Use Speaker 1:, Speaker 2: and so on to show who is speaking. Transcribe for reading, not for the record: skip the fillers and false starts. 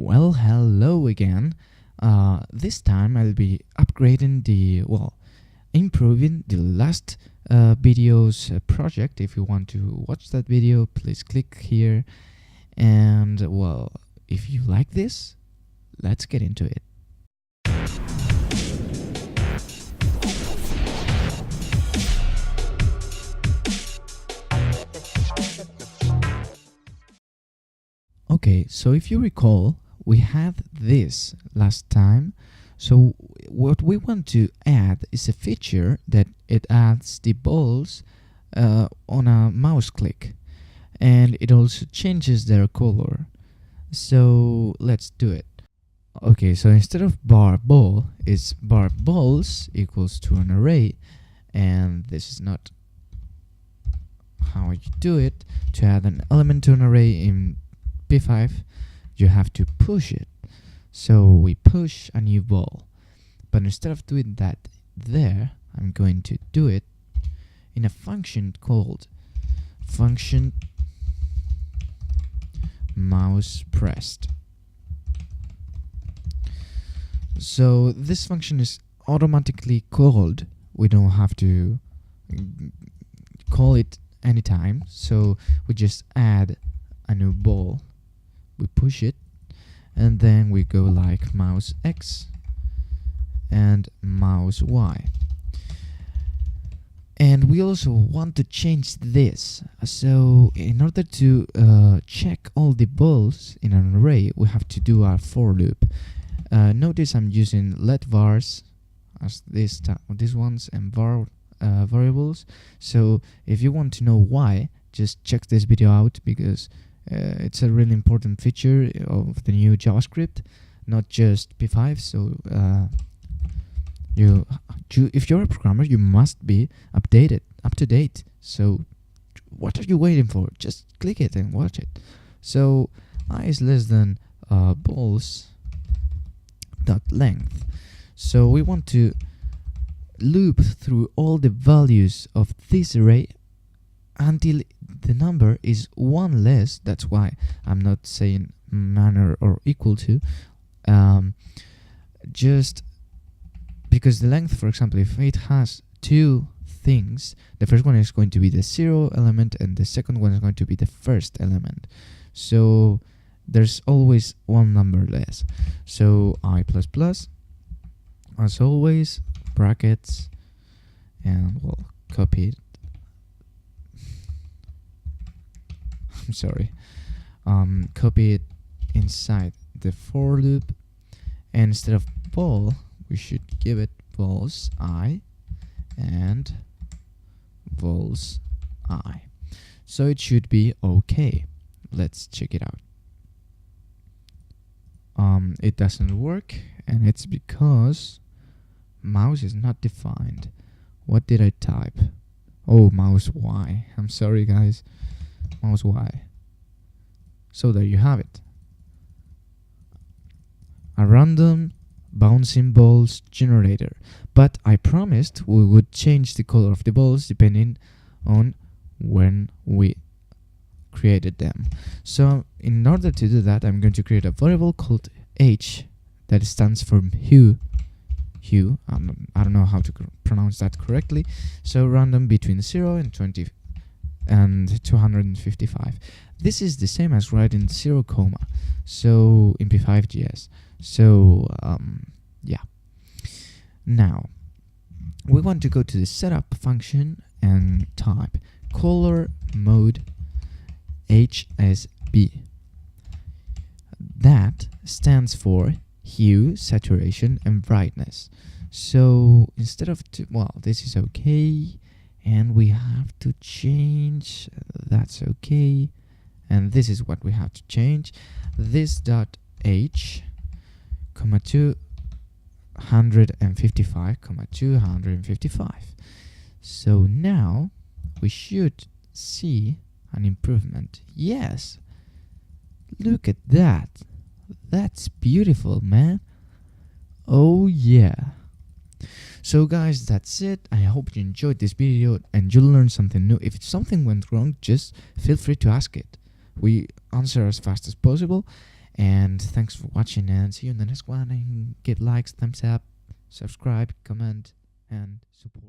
Speaker 1: Well, hello again. This time I'll be upgrading improving the last video's project. If you want to watch that video, please click here. And if you like this, let's get into it. Okay, so if you recall, we had this last time. So what we want to add is a feature that it adds the balls on a mouse click, and it also changes their color. So let's do it. Okay, so instead of bar ball, it's bar balls equals to an array, and this is not how you do it. To add an element to an array in p5, you have to push it. So we push a new ball, but instead of doing that there, I'm going to do it in a function called function mouse pressed. So this function is automatically called. We don't have to call it anytime. So we just add a new ball, we push it, and then we go like mouse X and mouse Y. And we also want to change this. So in order to check all the balls in an array, we have to do our for loop. Notice I'm using let vars as these ones and var variables. So if you want to know why, just check this video out, because it's a really important feature of the new JavaScript, not just p5. So if you're a programmer, you must be up to date. So what are you waiting for? Just click it and watch it. So I is less than balls dot length. So we want to loop through all the values of this array until the number is one less. That's why I'm not saying manner or equal to, just because the length, for example, if it has two things, the first one is going to be the 0 element and the second one is going to be the first element. So there's always one number less. So I++, as always, brackets, and we'll copy it. I'm sorry. Copy it inside the for loop, and instead of ball, we should give it balls I and balls I. So it should be okay. Let's check it out. It doesn't work, and it's because mouse is not defined. What did I type? Oh, mouse Y. I'm sorry, guys. Mouse Y. So there you have it. A random bouncing balls generator. But I promised we would change the color of the balls depending on when we created them. So in order to do that, I'm going to create a variable called h that stands for hue. I don't know how to pronounce that correctly. So random between 0 and 20 and 255. This is the same as writing 0 comma. So in p5js. So yeah. Now we want to go to the setup function and type color mode HSB. That stands for hue, saturation, and brightness. So instead of this is okay, and we have to change. That's okay, and this is what we have to change. This dot h, comma 255, comma 255. So now we should see an improvement. Yes, look at that. That's beautiful, man. Oh yeah. So guys, that's it. I hope you enjoyed this video and you learned something new. If something went wrong, just feel free to ask it. We answer as fast as possible. And thanks for watching, and see you in the next one. And give likes, thumbs up, subscribe, comment, and support.